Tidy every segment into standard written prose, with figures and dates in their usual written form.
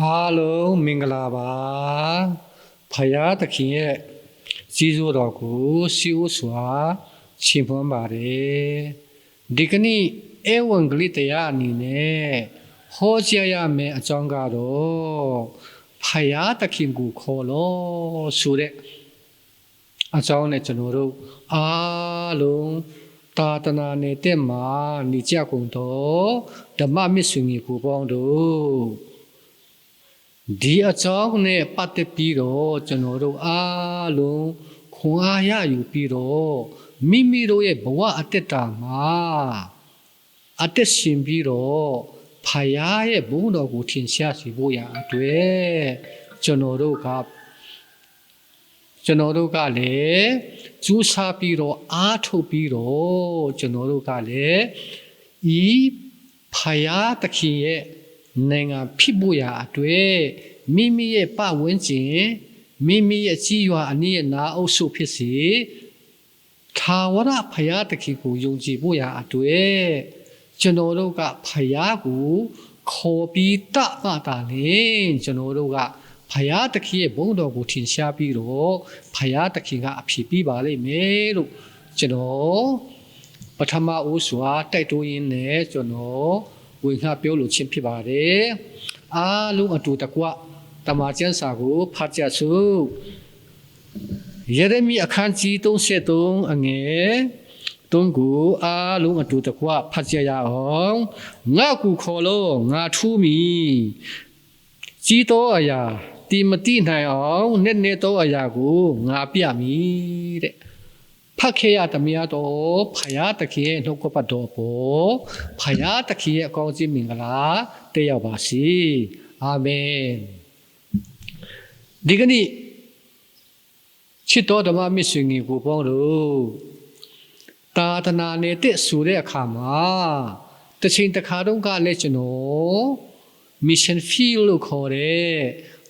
အားလုံးမင်္ဂလာပါဖယားသခင်ရဲ့ကြီးစိုးတော်ကိုစီအိုးစွာချီးမွမ်းပါတယ်ဒီကနေ့ဧဝံဂေလိတရားအနေနဲ့ဟောကြားရမယ့်အကြောင်းကတော့ဖယားသခင်ကိုခေါ်လို့ဆိုတဲ့အကြောင်းနဲ့ကျွန်တော်တို့အားလုံးသာသနာနေတဲ့မှာနေကြကုန်တော့ဓမ္မမစ်ဆွေကြီးကိုပေါင်းတို့ဒီအကြောင်းနဲ့ပတ်သက်ပြီးတော့ကျွန်တော်တို့အားလုံးခွန်အားရယူပြီးတော့မိမိတို့ရဲ့ဘဝအတ္တတာမှာအတ္တရှင်ပြီးတော့ဖယားရဲ့ဘုန်းတော်ကိုထင်ရှားစေဖို့ရအတွက်ကျွန်တော်တို့ကလည်းကျူးစားပြီးတော့အားထုတ်ပြီးတော့ကျွန်တော်တို့ကလည်းဤဖယားသခင်ရဲ့နိုင်ငံဖြစ်ဖို့ရာအတွက်မိမိရဲ့ပဝန်းကျင်မိမိရဲ့ကြီးရွာအနည်းနာအုပ်စုဖြစ်စေသာဝရဖယားသခင်ကိုယုံကြည်ဖို့ရာအတွက်ကျွန်တော်တို့ကဖယားကိုခေါ်ပြီးတမှတာလေကျွန်တော်တို့ကဖယားသခင်ရဲ့ဘုန်းတော်ကိုထင်ရှားပြီးတော့ဖယားသခင်ကအဖြစ်ပြီးပါလိမ့်မယ်လို့ကျွန်တော်ပထမဦးစွာတိုက်တွန်းရင်းနဲ့ကျွန်တော်ဝင်ခါပြောလို့ချင်းဖြစ်ပါတယ်အားလုံးအတူတကွတမန်ကျမ်းစာကိုဖတ်ကြစို့ယေရမိအခန်းကြီး33အငယ်3ကိုအားလုံးအတူတကွဖတ်ကြရအောင်ငါကူခေါ်လို့ငါထူးမီကြီးသောအရာတိမတိနိုင်အောင်နဲ့သောအရာကိုငါပြမည်တဲ့ဖတ်ခဲ့ရသမျှတော့ဖယားသခင်ရဲ့နှုတ်ကပတ်တော်ပေါ်ဖယားသခင်ရဲ့အကောင်းကြီးမင်္ဂလာတက်ရောက်ပါစေအာမင်ဒီကနေ့ချစ်တော်ဓမ္မမစ်ဆွေကြီးကိုပေါင်းလို့သာသနာနေတဲ့ဆိုတဲ့အခါမှာတစ်ချိန်တစ်ခါတုန်းကလည်းကျွန်တော် mission field လို့ခေါ်တဲ့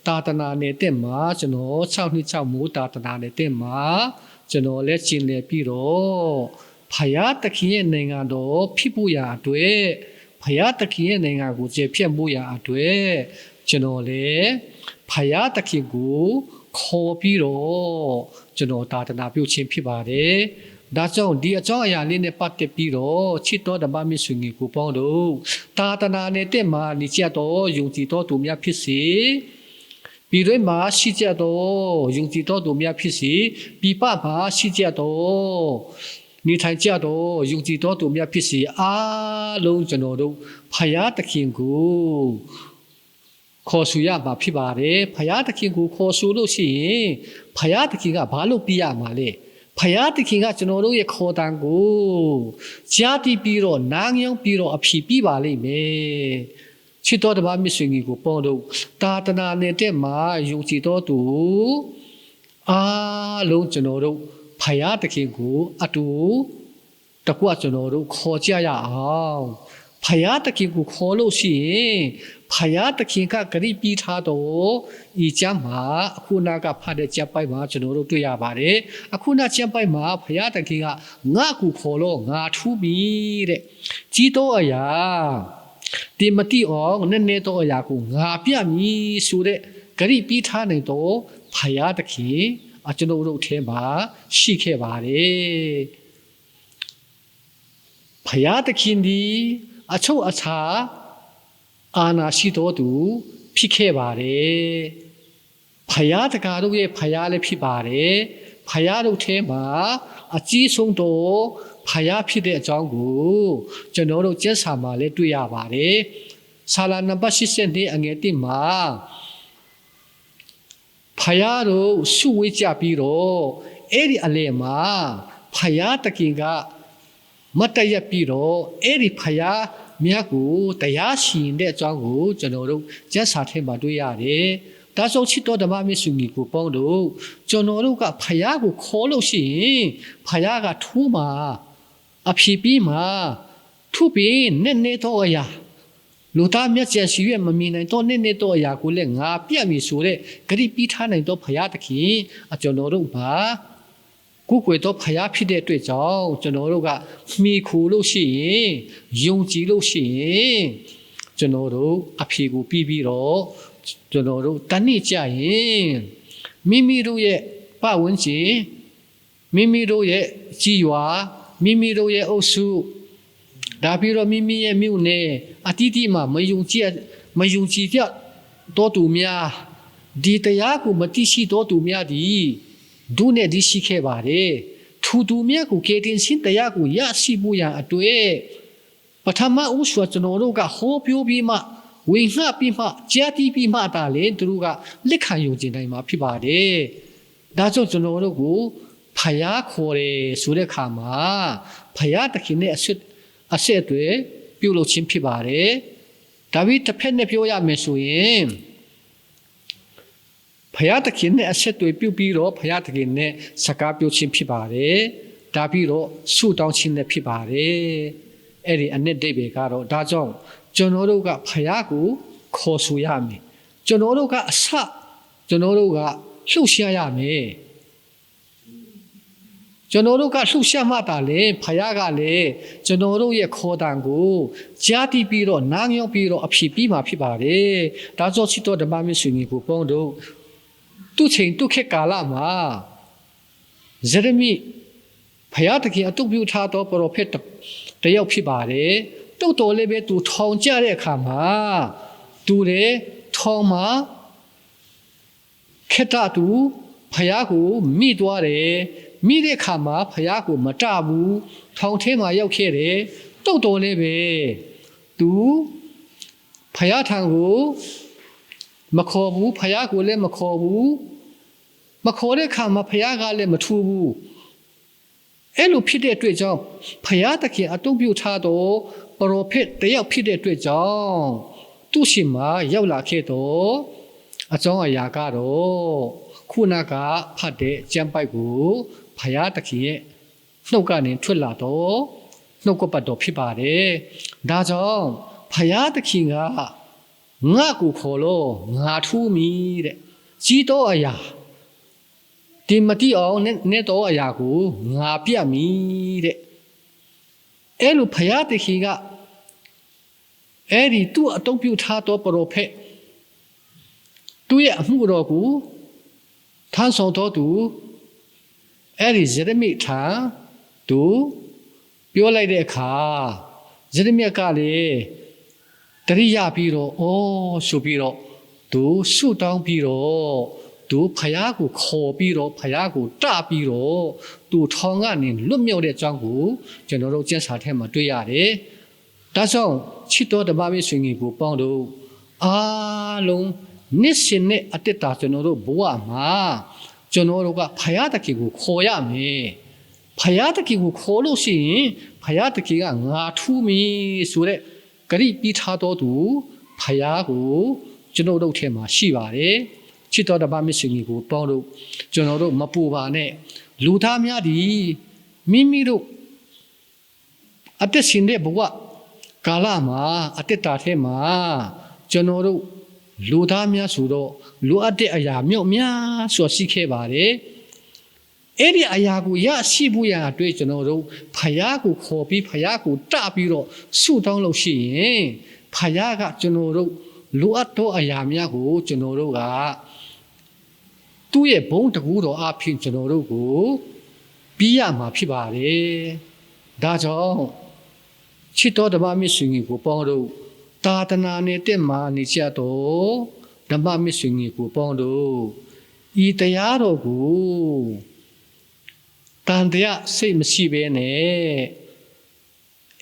သာသနာနေတဲ့မှာကျွန်တော်6နှစ်6မိုးသာသနာနေတဲ့မှာကျွန်တော်လည်းကျင်လည်ပြီးတော့ဖယားသခင်ရဲ့နိုင်ငံတော်ဖြစ်ဖို့ရာအတွက်ဖယားသခင်ရဲ့နိုင်ငံကိုကျေပြတ်ဖို့ရာအတွက်ကျွန်တော်လည်းဖယားသခင်ကိုခေါ်ပြီးတော့ကျွန်တော်သာသနာပြုခြင်းဖြစ်ပါတယ်ဒါကြောင့်ဒီအကြောင်းအရာလေးနဲ့ပတ်သက်ပြီးတော့ချစ်တော်ဓမ္မမစ်ဆွေကြီးကိုပေါင်းလို့သာသနာနေတဲ့မှာနေကြတော့ယုံကြည်တော်သူများဖြစ်စေပြည်တွင်းမှာရှိကြတော့ယုံကြည်တော်သူများဖြစ်စေပြည်ပမှာရှိကြတော့နေထိုင်ကြတော့ယုံကြည်တော်သူများဖြစ်စေအားလုံးကျွန်တော်တို့ဖယားသခင်ကိုခေါ်ဆူရမှာဖြစ်ပါတယ်ဖယားသခင်ကိုခေါ်ဆူလို့ရှိရင်ဖယားသခင်ကဘာလို့ပြရမှာလဲဖယားသခင်ကကျွန်တော်တို့ရဲ့ခေါ်တန်ကိုကြားတည်ပြီးတော့နားငြောင်းပြီးတော့အဖြစ်ပြီးပါလိမ့်မယ်ချစ်တော်ဓမ္မမစ်ဆွေကြီးကိုပေါင်းလို့သာသနာနေတဲ့မှာယုံကြည်တော်သူအားလုံးကျွန်တော်တို့ဖယားသခင်ကိုအတူတကွကျွန်တော်တို့ခေါ်ကြရအောင်ဖယားသခင်ကိုခေါ်လို့ရှိရင်ဖယားသခင်ကဂရိပြီးထားတော့ဤကျမ်းမှာအခုနာကဖတ်တဲ့ကျမ်းပိုက်မှာကျွန်တော်တို့တွေ့ရပါတယ်အခုနာကျမ်းပိုက်မှာဖယားသခင်ကငါ့ကိုခေါ်လို့ငါထူးပြီတဲ့ကြီးတော့အရာဒီမတိအောင်နဲ့တော့အရာကိုငါပြမည်ဆိုတဲ့ဂရိပြီးထားနေတော့ဖယားသခင်ကျွန်တော်တို့အထဲမှာရှိခဲ့ပါတယ်ဖယားသခင်ဒီအချုပ်အခြာအာနာရှိတော်သူဖြစ်ခဲ့ပါတယ်ဖယားတကာတို့ရဲ့ဖယားလည်းဖြစ်ပါတယ်ဖယားတို့ထဲမှာအကြီးဆုံးတော့ဖယားဖြစ်တဲ့အကြောင်းကိုကျွန်တော်တို့ကျမ်းစာမှာလည်းတွေ့ရပါတယ်ဆာလာနံပါတ်82အငယ်1မှာဖယားတို့စုဝေးကြပြီးတော့အဲ့ဒီအလယ်မှာဖယားတခင်ကမတ်တရပြီးတော့အဲ့ဒီဖယားမြတ်ကိုတရားရှင်တဲ့အကြောင်းကိုကျွန်တော်တို့ကျမ်းစာထဲမှာတွေ့ရတယ်။ဒါဆိုချစ်တော်ဓမ္မမစ်ဆွေကြီးကိုပေါင်းလို့ကျွန်တော်တို့ကဖယားကိုခေါ်လို့ရှိရင်ဖယားကထူးမှာအဖြစ်ပြီးမှာထူးပြီးနဲ့တော့အရာလူသားမြတ်ကျန်ရှိရမမြင်နိုင်တော့နဲ့တော့အရာကိုလည်းငါပြတ်ပြီဆိုတဲ့ဂရိပြီးထားနိုင်တော့ဖယားသခင်ကျွန်တော်တို့ပါကိုယ်ကိုယ်တော့ဖယားဖြစ်တဲ့အတွက်ကြောင့်ကျွန်တော်တို့ကမှီခိုလို့ရှိရင်ယုံကြည်လို့ရှိရင်ကျွန်တော်တို့အဖြေကိုပြီးပြီးတော့ ကျွန်တော်တို့တနည်းကြရင်မိမိတို့ရဲ့ပတ်ဝန်းကျင်မိမိတို့ရဲ့ကြီးရွာမိမိတို့ရဲ့အုပ်စုဒါပြီးတော့မိမိရဲ့မြို့နယ်အတိအကျမှမယုံကြည်ကြတော်သူများဒီတရားကိုမသိရှိတော်သူများဒီဒုနဲ့ဒီရှိခဲ့ပါတယ်ထူသူများကိုကေတင်စင်တရားကိုရရှိဖို့ရန်အတွေ့ပထမဦးစွာကျွန်တော်တို့ကဟောပြောပြီးမှဝိငှပြီးမှကြားတီးပြီးမှတာလေသူတို့ကလက်ခံယုံကြည်နိုင်မှာဖြစ်ပါတယ်ဒါကြောင့်ကျွန်တော်တို့ကိုဖယားခေါ်တယ်ဆိုတဲ့ခါမှာဖယားတခင်နဲ့အဆက်အသွယ်ပြုလုပ်ခြင်းဖြစ်ပါတယ်ဒါပြီးတစ်ဖက်နဲ့ပြောရမယ်ဆိုရင်ဖယားတခင်နဲ့အဆက်အသွယ်ပြုပြီးတော့ဖယားတခင်နဲ့စကားပြောခြင်းဖြစ်ပါတယ်ဒါပြီးတော့ဆုတောင်းခြင်းလည်းဖြစ်ပါတယ်အဲ့ဒီအနှစ်ဒိဗေကတော့ဒါကြောင့်ကျွန်တော်တို့ကဖယားကိုခေါ်ဆိုရမယ်ကျွန်တော်တို့ကအစကျွန်တော်တို့ကလှုပ်ရှားရမယ်ကျွန်တော်တို့ကလှုပ်ရှားမှတာလေဖယားကလည်းကျွန်တော်တို့ရဲ့ခေါ်တံကိုကြားတိပြီးတော့နားညောပြီးတော့အဖြစ်ပြီးမှဖြစ်ပါတယ်ဒါကြောင့်ချစ်တော်ဓမ္မမင်းဆွေကြီးကိုပေါင်းတို့သူ့ချိန်သူ့ခေတ်ကာလမှာဇရမိဖယားတခင်အတုပြုထားသောပရောဖက်တယောက်ဖြစ်ပါတယ်တုတ်တော်လေးပဲသူထောင်ကြတဲ့အခါမှာသူလေထောင်မှာခေတ္တသူဖယားကိုမိသွားတယ်မိတဲ့ခါမှာဖယားကိုမတဘူးထောင်ထဲမှာရောက်ခဲ့တယ်တုတ်တော်လေးပဲသူဖယားထံကိုမခေါ်ဘူးဖယားကိုလည်းမခေါ်ဘူးမခေါ်တဲ့ခါမှာဖယားကလည်းမထူဘူးအဲ့လိုဖြစ်တဲ့အတွက်ကြောင့်ဖယားတခင်အတုပြုထားတော့ပရောဖက်တယောက်ဖြစ်တဲ့အတွက်ကြောင့်သူ့ရှင်မှာရောက်လာခဲ့တော့အကြောင်းအရာကတော့ခုနကဖတ်တဲ့ကျမ်းပိုက်ကိုဖယားတခင်ရဲ့နှုတ်ကနေထွက်လာတော့နှုတ်ကပတ်တော်ဖြစ်ပါတယ်ဒါကြောင့်ဖယားတခင်ကငါ့ကိုခေါ်လို့ငါထူးမည်တဲ့ကြီးတော့အရာဒီမတိအောင်နဲ့တော့အရာကိုငါပြတ်မည်တဲ့အဲ့လိုဖယားတခင်ကအဲ့ဒီသူ့အတုံးပြုထားသောပရောဖက်သူ့ရဲ့အမှုတော်ကိုထမ်းဆောင်တော်သူအဲ့ဒီဇရမိထံသူပြောလိုက်တဲ့အခါဇရမိကလည်းတရိယာပြီးတော့ဆိုပြီးတော့သူဆုတောင်းပြီးတော့သူဖယားကိုခေါ်ပြီးတော့ဖယားကိုတပြီးတော့သူထောင်ကနေလွတ်မြောက်တဲ့အကြောင်းကိုကျွန်တော်တို့ကျမ်းစာထဲမှာတွေ့ရတယ်။ဒါကြောင့်ချစ်တော်ဓမ္မမင်းဆွေကြီးကိုပေါင်းတို့အားလုံးနှစ်ရှင်နဲ့အတ္တတာကျွန်တော်တို့ဘဝမှာကျွန်တော်တို့ကဖယားတခင်ကိုခေါ်ရမယ်။ဖယားတခင်ကိုခေါ်လို့ရှိရင်ဖယားတခင်ကငါထူးမည်ဆိုတဲ့ဂရိပြီးထားတော်သူဖယားကိုကျွန်တော်တို့ထဲမှာရှိပါတယ်။ချစ်တော်ဓမ္မမင်းဆွေကြီးကိုပေါင်းတို့ကျွန်တော်တို့မပူပါနဲ့လူသားများဒီမိမိတို့အသက်ရှင်တဲ့ဘဝကာလမှာအတ္တတာထဲမှာကျွန်တော်တို့လူသားများဆိုတော့လူအပ်တဲ့အရာမြောက်များဆိုရှိခဲ့ပါတယ်အဲ့ဒီအရာကိုရရှိဖို့ရအတွက်ကျွန်တော်တို့ဖယားကိုခေါ်ပြီးဖယားကိုတပြီးတော့ဆုတောင်းလို့ရှိရင်ဖယားကကျွန်တော်တို့လူအပ်သောအရာများကိုကျွန်တော်တို့ကသူ့ရဲ့ဘုန်းတကူတော်အဖြစ်ကျွန်တော်တို့ကိုပြီးရမှာဖြစ်ပါတယ်ဒါကြောင့်ချစ်တော်ဓမ္မမင်းဆွေကြီးကိုပေါင်းတို့သာသနာနဲ့တက်မှနေကြတော့ဓမ္မမင်းဆွေကြီးကိုပေါင်းတို့ဤတရားတော်ကိုတန်တရားစိတ်မရှိဘဲနဲ့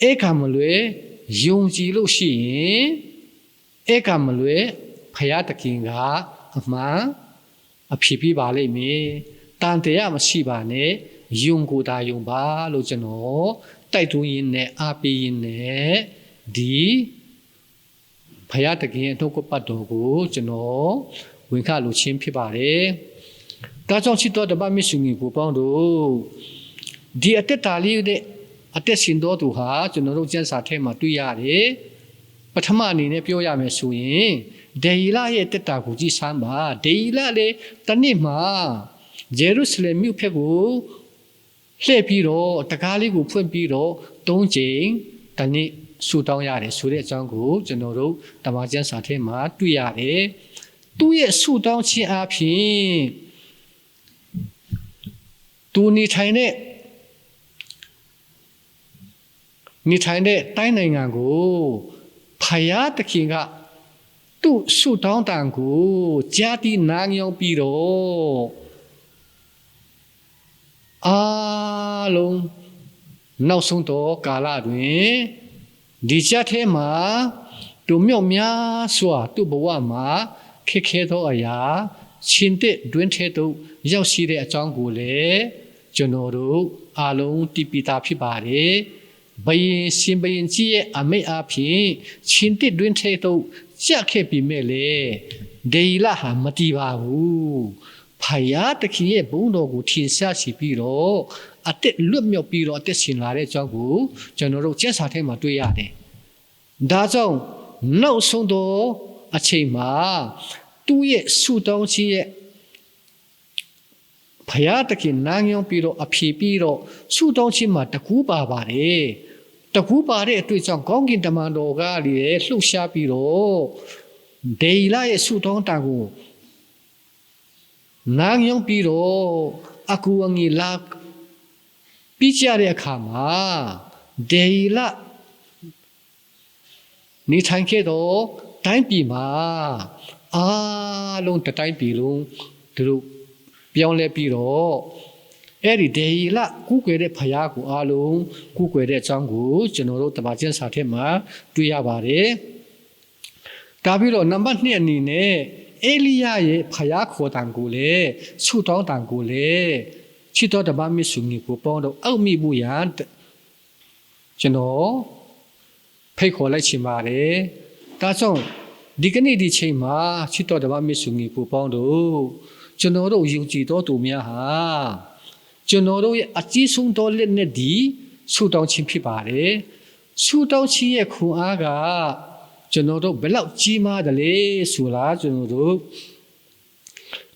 အဲ့ကမလွယ်ယုံကြည်လို့ရှိရင်အဲ့ကမလွယ်ဖယားတခင်ကအမှန်အဖြစ်ပြပါလိမ့်မယ်တန်တရားမရှိပါနဲ့ယုံကိုယ်သာယုံပါလို့ကျွန်တော်တိုက်တွန်းရင်းနဲ့အားပေးရင်းနဲ့ဒီဖယားတခင်ရဲ့နှုတ်ကပတ်တော်ကိုကျွန်တော်ဝင်ခလို့ချင်းဖြစ်ပါတယ်ဒါကြောင့်ချစ်တော်ဓမ္မမင်းဆွေကြီးကိုပေါင်းတို့ဒီအတက်တာလေးတဲ့အတက်ရှင်တော်သူဟာကျွန်တော်တို့ကျမ်းစာထဲမှာတွေ့ရတယ်ပထမအနေနဲ့ပြောရမယ်ဆိုရင်ဒေဟီလာရဲ့တက်တာကိုကြည့်စမ်းပါဒေဟီလာလေတနေ့မှာဂျေရုဆလင်မြို့ဖက်ကိုလှည့်ပြီးတော့တကားလေးကိုဖွင့်ပြီးတော့၃ချိန်တနေ့ဆူတောင်းရတယ်ဆိုတဲ့အကြောင်းကိုကျွန်တော်တို့တမန်ကျမ်းစာထဲမှာတွေ့ရတယ် သူ့ရဲ့ဆုတောင်းခြင်းအပြင်သူနေထိုင်တဲ့တိုင်းနိုင်ငံကိုဖယားသခင်ကသူ့ဆုတောင်းတန်ကိုကြားပြီးနားယောင်ပြီးတော့အားလုံးနောက်ဆုံးတော့ကာလတွင်ဒီချက်ထဲမှာသူမြောက်များစွာသူ့ဘဝမှာခက်ခဲသောအရာရှင်တဲ့တွင်ထဲသို့ရောက်ရှိတဲ့အကြောင်းကိုလည်းကျွန်တော်တို့အားလုံးသိပြီးသားဖြစ်ပါတယ်ဘယင်ရှင်ဘယင်ကြီးရဲ့အမိတ်အဖြစ်ရှင်တဲ့တွင်ထဲသို့ကြက်ခဲ့ပြီးမဲ့လေဒေလဟာမတီးပါဘူးဖယားတခင်ရဲ့ဘုန်းတော်ကိုထင်ရှားရှိပြီးတော့အသက်လွတ်မြောက်ပြီးတော့အသက်ရှင်လာတဲ့အကြောင်းကိုကျွန်တော်တို့ကျမ်းစာထဲမှာတွေ့ရတယ်ဒါကြောင့်နောက်ဆုံးတော့အချိန်မှာသူ့ရဲ့ဆုတောင်းခြင်းရဲ့ဖယားတခင်နားညောင်းပြီးတော့အဖြေပြီးတော့ဆုတောင်းခြင်းမှာတကူပါပါတယ်တကူပါတဲ့အတွေ့အကြုံကောင်းကင်တမန်တော်ကလည်းလှုပ်ရှားပြီးတော့ဒေလရဲ့ဆုတောင်းတန်ကိုနားညောင်းပြီးတော့အကူအငီလာပြီးကြတဲ့အခါမှာဒေလနေထိုင်ခဲ့တော့တိုင်းပြည်မှာအားလုံးတိုင်းပြည်လုံးသူတို့ပြောင်းလဲပြီးတော့အဲ့ဒီဒေလကူးကွယ်တဲ့ဖယားကိုအားလုံးကူးကွယ်တဲ့အကြောင်းကိုကျွန်တော်တို့တမန်ကျမ်းစာထဲမှာတွေ့ရပါတယ်။ဒါပြီးတော့နံပါတ်2အနေနဲ့အေလိယရဲ့ဖယားခေါ်တံကိုလည်းဆုတောင်းတံကိုလည်းချစ်တော်တပါးမစ်စုံကိုပေါင်းတော့အောက်မိမှုရန်ကျွန်တော်ဖိတ်ခေါ်လိုက်ချင်ပါတယ်။ဒါကြောင့်ဒီကနေ့ဒီချိန်မှာချစ်တော်တပါးမစ်စုံကိုပေါင်းတော့ကျွန်တော်တို့ယုံကြည်တော်သူများဟာကျွန်တော်တို့ရဲ့အကြီးဆုံးသောလက်နဲ့ဒီဆုတောင်းခြင်းဖြစ်ပါတယ်။ဆုတောင်းခြင်းရဲ့ခွန်အားကကျွန်တော်တို့ဘယ်လောက်ကြီးမားတယ်လဲဆိုတာကျွန်တော်တို့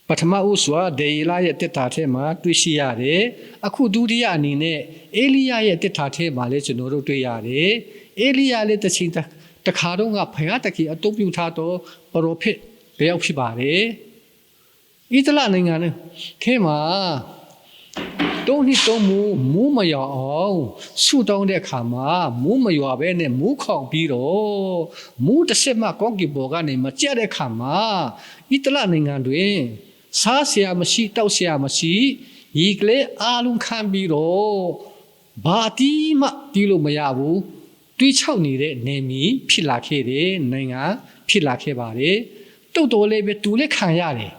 ပထမဦးစွာဒေလရဲ့တက်တာထဲမှာတွေ့ရှိရတယ်။အခုဒုတိယအနေနဲ့အေလိယရဲ့တက်တာထဲမှာလည်းကျွန်တော်တို့တွေ့ရတယ်။အေလိယလည်းတစ်ချိန်တစ်ခါတော့ကဖယားတခင်အတုံးပြထားတော့ပရောဖက်တယောက်ဖြစ်ပါတယ်။ဣသလနိုင်ငံနဲ့ထဲမှာတုံးနှစ်တုံးမိုးမရွာအောင်ဆုတောင်းတဲ့အခါမှာမိုးမရွာဘဲနဲ့မိုးခေါင်ပြီးတော့မိုးတစ်ဆက်မှကောင်းကင်ဘော်ကနေမကြက်တဲ့အခါမှာဣသလနိုင်ငံတွင်စားเสียမရှိတောက်เสียမရှိရီကလေးအားလုံးခံပြီးတော့ဘာတိမှတီးလို့မရဘူးတွေးချောက်နေတဲ့နေမီဖြစ်လာခဲ့တဲ့နိုင်ငံဖြစ်လာခဲ့ပါတယ်တုတ်တော်လေးပဲသူလည်းခံရတယ်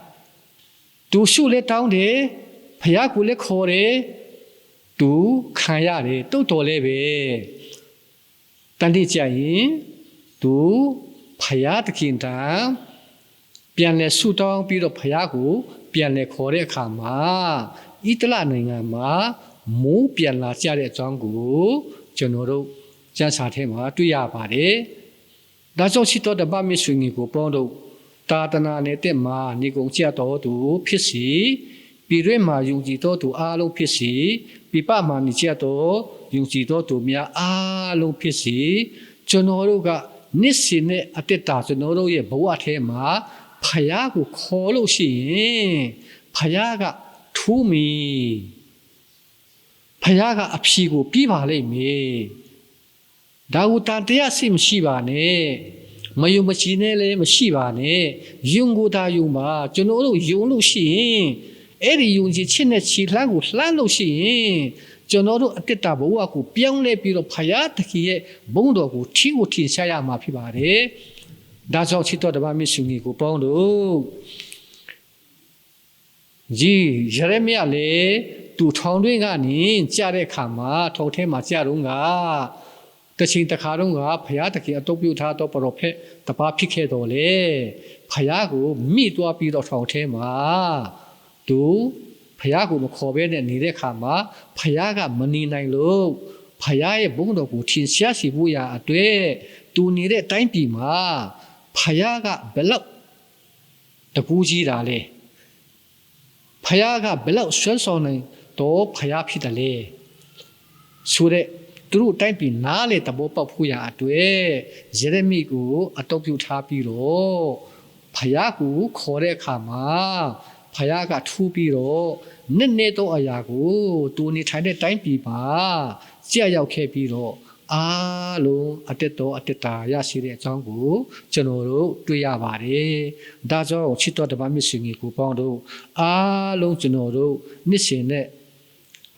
သူရှုလည်းတောင်းတယ်ဖယားကိုလည်းခေါ်တယ်သူခံရတယ်တုတ်တော်လည်းပဲတန်တိကြရင်သူဖယားတခင်တန်ပြန်လဲဆုတောင်းပြီးတော့ဖယားကိုပြန်လဲခေါ်တဲ့အခါမှာဣတလနိုင်ငံမှာမိုးပြန်လာကြတဲ့အကြောင်းကိုကျွန်တော်တို့ကျမ်းစာထဲမှာတွေ့ရပါတယ်ဒါကြောင့်ချစ်တော်တပတ်မြတ်ဆွေကြီးကိုပေါင်းတော့တာတနာနဲ့တက်မှာနေကုန်ကြတော်သူဖြစ်စီပြည်တွင်းမှာယုံကြည်တော်သူအားလုံးဖြစ်စီပြပမှာနေကြတော်ယုံကြည်တော်သူများအားလုံးဖြစ်စီကျွန်တော်တို့ကနှစ်စဉ်နဲ့အတက်တာကျွန်တော်တို့ရဲ့ဘဝထဲမှာဖယားကိုခေါ်လို့ရှိရင်ဖယားကထူးမီဖယားကအဖြေကိုပြီးပါလိမ့်မယ်ဒါကိုတန်တရားစိတ်မရှိပါနဲ့မယုံမချီနဲ့လည်းမရှိပါနဲ့ယုံကိုသာယုံပါကျွန်တော်တို့ယုံလို့ရှိရင်အဲ့ဒီယုံကြည်ခြင်းနဲ့ခြေလှမ်းကိုလှမ်းလို့ရှိရင်ကျွန်တော်တို့အတ္တဘဝကိုပြောင်းလဲပြီးတော့ဖယားတခင်ရဲ့ဘုန်းတော်ကိုထီကိုထင်ရှားရမှာဖြစ်ပါတယ်ဒါကြောင့်ချစ်တော်တပါးမြတ်ရှင်ကြီးကိုပေါင်းလို့ကြီးယရမယလေသူထောင်တွင်းကနေကြားတဲ့အခါမှာထောင်ထဲမှာကြားတော့ကတချိန်တစ်ခါတော့ကဖယားတခင်အတုပ်ပြုထားတော့ပရောဖက်တပါးဖြစ်ခဲ့တော်လေဖယားကိုမိသွားပြီးတော့ထောင်ထဲမှာသူဖယားကိုမခေါ်ဘဲနဲ့နေတဲ့အခါမှာဖယားကမနေနိုင်လို့ဖယားရဲ့ဘုန်းတော်ကိုထင်ရှားစီဖို့ရာအတွက်သူနေတဲ့တိုင်းပြည်မှာဖယားကဘယ်လောက်တကူကြီးတာလဲဖယားကဘယ်လောက်ဆွမ်းဆောင်နိုင်တော့ဖယားဖြစ်တယ်လေဆိုတဲ့သူတို့တိုင်းပြည်နားလေတဘောပေါက်ဖို့ရာအတွက်ယေရမိကိုအတုပ်ပြုထားပြီးတော့ဖ ဖယားကိုခေါ်တဲ့အခါမှာဖယားကထူးပြီးတော့နဲ့တော့အရာကိုသူနေထိုင်တဲ့တိုင်းပြည်မှာကြာရောက်ခဲ့ပြီးတော့အားလုံးအတက်တော်အတက်တာရရှိတဲ့အကြောင်းကိုကျွန်တော်တို့တွေ့ရပါတယ်။ဒါကြောင့်ချစ်တော်ဓမ္မမစ်ရှင်ကြီးကိုပေါင်းတို့အားလုံးကျွန်တော်တို့နှစ်ရှင်နဲ့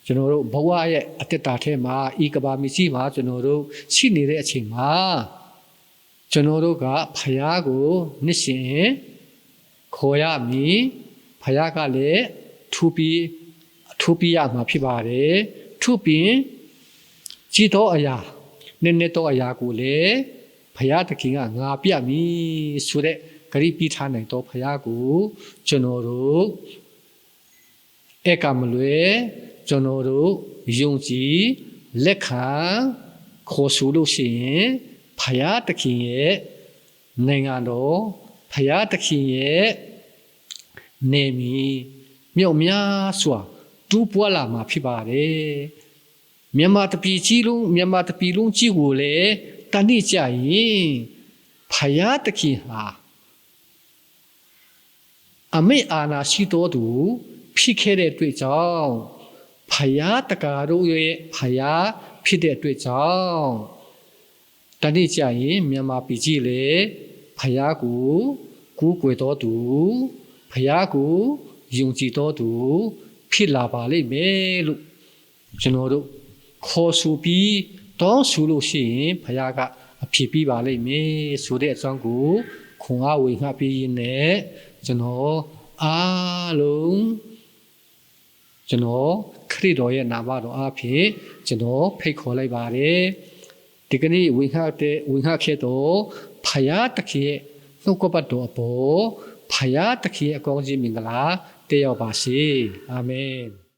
ကျွန်တော်တို့ဘဝရဲ့အတက်တာထဲမှာဤကဘာမီကြီးမှာကျွန်တော်တို့ရှိနေတဲ့အချိန်မှာကျွန်တော်တို့ကဖယားကိုနှစ်ရှင်ခေါ်ရမည်ဖယားကလည်းထူပြီးရမှာဖြစ်ပါတယ်ထူပြီးကြည်တော်အရာနဲ့တော့အရာကိုလည်းဖယားတခင်ကငါပြမည်ဆိုတဲ့ဂရိပိထားနိုင်တော့ဖယားကိုကျွန်တော်တို့ဧကမလွယ်ကျွန်တော်တို့ယုံကြည်လက်ခံခေါ်ဆိုလို့ရှိရင်ဖယားတခင်ရဲ့နိုင်ငံတော်ဖယားတခင်ရဲ့နေမီမြောက်များစွာတူးပွားလာမှာဖြစ်ပါတယ်မြန်မာတပြည်ကြီးလုံးကြီးကိုလည်းတဏှိကြရင်ဖယားတခင်ဟာအမေအာနာရှိတော်သူဖြစ်ခဲ့တဲ့အတွက်ကြောင့်ဖယားတကာတို့ရဲ့ဖယားဖြစ်တဲ့အတွက်ကြောင့်တဏှိကြရင်မြန်မာပြည်ကြီးလည်းဖယားကိုကူးကွယ်တော်သူဖယားကိုယုံကြည်တော်သူဖြစ်လာပါလိမ့်မယ်လို့ကျွန်တော်တို့ခေါ်ဆိုပြီးတောင်းဆိုလို့ရှိရင်ဖယားကအဖြစ်ပြီးပါလိမ့်မယ်ဆိုတဲ့အကြောင်းကိုခွန်အားဝေငှပေးရင်းနဲ့ကျွန်တော်အားလုံးကျွန်တော်ခရစ်တော်ရဲ့နာမတော်အားဖြင့်ကျွန်တော်ဖိတ်ခေါ်လိုက်ပါတယ်ဒီကနေ့ဝေငှခဲ့တော့ဖယားတခင်ရဲ့နှုတ်ကပတ်တော်အပေါ်ဖယားတခင်ရဲ့အကောင်းကြီးမင်္ဂလာတက်ရောက်ပါစေအာမင်